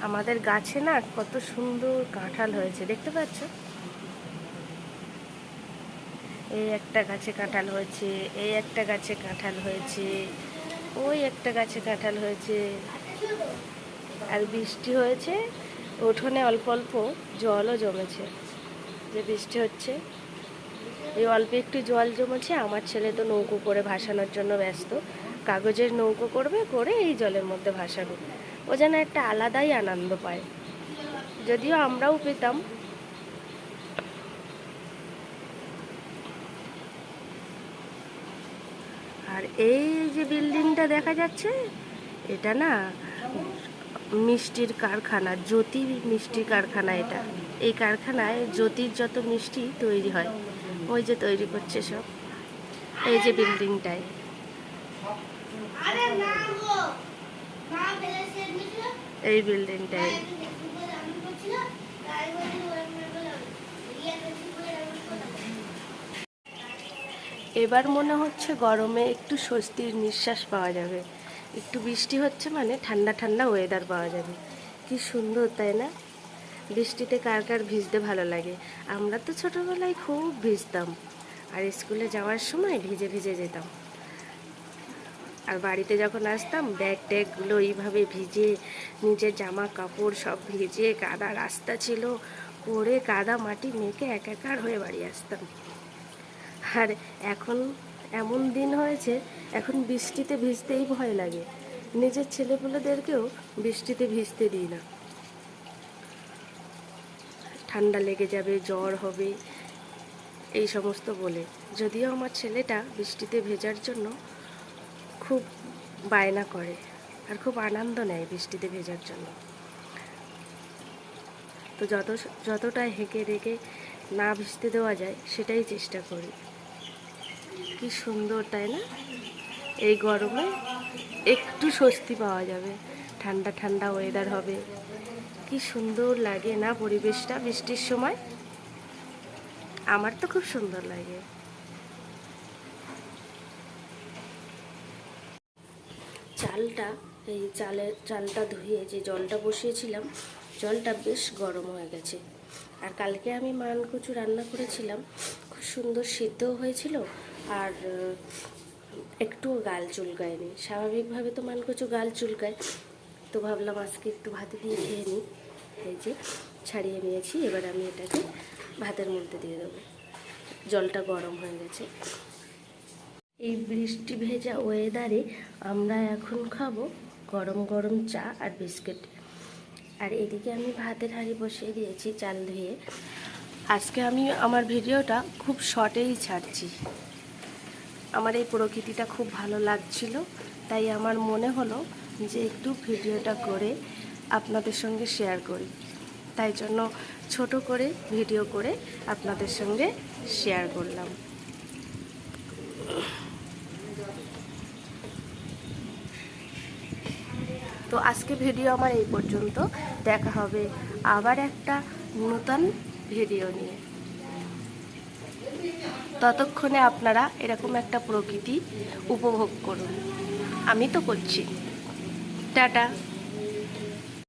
আমাদের গাছে না কত সুন্দর কাঁঠাল হয়েছে, দেখতে পাচ্ছ? এই একটা গাছে কাঁঠাল হয়েছে, এই একটা গাছে কাঁঠাল হয়েছে, ওই একটা গাছে কাঁঠাল হয়েছে। আর বৃষ্টি হয়েছে, উঠোনে অল্প অল্প জলও জমেছে। যে বৃষ্টি হচ্ছে, এই অল্প একটু জল জমেছে। আমার ছেলে তো নৌকো করে ভাসানোর জন্য ব্যস্ত। কাগজের নৌকো করবে, করে এই জলের মধ্যে ভাসাবে। ও যেন একটা আলাদাই আনন্দ পায়, যদিও আমরাও পেতাম। আর এই যে বিল্ডিংটা দেখা যাচ্ছে, এটা না মিষ্টির কারখানা, জ্যোতি মিষ্টি কারখানা এটা। এই কারখানায় জ্যোতির যত মিষ্টি তৈরি হয়, ওই যে তৈরি করছে সব, এই যে বিল্ডিংটায়। এই বিল্ডিংটায় এবার মনে হচ্ছে গরমে একটু স্বস্তির নিঃশ্বাস পাওয়া যাবে। একটু বৃষ্টি হচ্ছে মানে ঠান্ডা ঠান্ডা ওয়েদার পাওয়া যাবে। কি সুন্দর, তাই না? বৃষ্টিতে কার কার ভিজতে ভালো লাগে? আমরা তো ছোটোবেলায় খুব ভিজতাম, আর স্কুলে যাওয়ার সময় ভিজে ভিজে যেতাম। আর বাড়িতে যখন আসতাম, ব্যাগ ট্যাগগুলো এইভাবে ভিজে, নিজের জামা কাপড় সব ভিজে, কাদা রাস্তা ছিল, পরে কাদা মাটি মেখে একাকার হয়ে বাড়ি আসতাম। আর এখন এমন দিন হয়েছে, এখন বৃষ্টিতে ভিজতেই ভয় লাগে। নিজের ছেলেপুলেদেরকেও বৃষ্টিতে ভিজতে দিই না, ঠান্ডা লেগে যাবে, জ্বর হবে, এই সমস্ত বলে। যদিও আমার ছেলেটা বৃষ্টিতে ভেজার জন্য খুব বায়না করে, আর খুব আনন্দ নেয় বৃষ্টিতে ভেজার জন্য। তো যতটা হেঁকে রেখে না ভিজতে দেওয়া যায়, সেটাই চেষ্টা করি। কি সুন্দর, তাই না? এই গরমে একটু স্বস্তি পাওয়া যাবে, ঠান্ডা ঠান্ডা ওয়েদার হবে। কি সুন্দর লাগে না পরিবেশটা বৃষ্টির সময়? আমার তো খুব সুন্দর লাগে। চালটা, এই চালটা ধুয়ে যে জলটা বসিয়েছিলাম, জলটা বেশ গরম হয়ে গেছে। আর কালকে আমি মানকচু রান্না করেছিলাম, খুব সুন্দর সিদ্ধও হয়েছিল, আর একটুও গাল চুলকায়নি। স্বাভাবিকভাবে তো মানকচু গাল চুলকায়, তো ভাবলাম আজকে একটু ভাতে দিয়ে খেয়ে নিই। এই যে ছাড়িয়ে নিয়েছি, এবার আমি এটাকে ভাতের মধ্যে দিয়ে দেবো। জলটা গরম হয়ে গেছে। এই বৃষ্টি ভেজা ওয়েদারে আমরা এখন খাবো গরম গরম চা আর বিস্কিট। আর এদিকে আমি ভাতের হাঁড়ি বসিয়ে দিয়েছি চাল ধুয়ে। আজকে আমি আমার ভিডিওটা খুব শর্টেই ছাড়ছি। আমার এই প্রকৃতিটা খুব ভালো লাগছিল, তাই আমার মনে হলো যে একটু ভিডিওটা করে আপনাদের সঙ্গে শেয়ার করি। তাই জন্য ছোট করে ভিডিও করে আপনাদের সঙ্গে শেয়ার করলাম। তো আজকে ভিডিও আমার এই পর্যন্ত। দেখা হবে আবার একটা নতুন ভিডিও নিয়ে। ততক্ষণে আপনারা এরকম একটা প্রকৃতি উপভোগ করুন। আমি তো করছি। টাটা।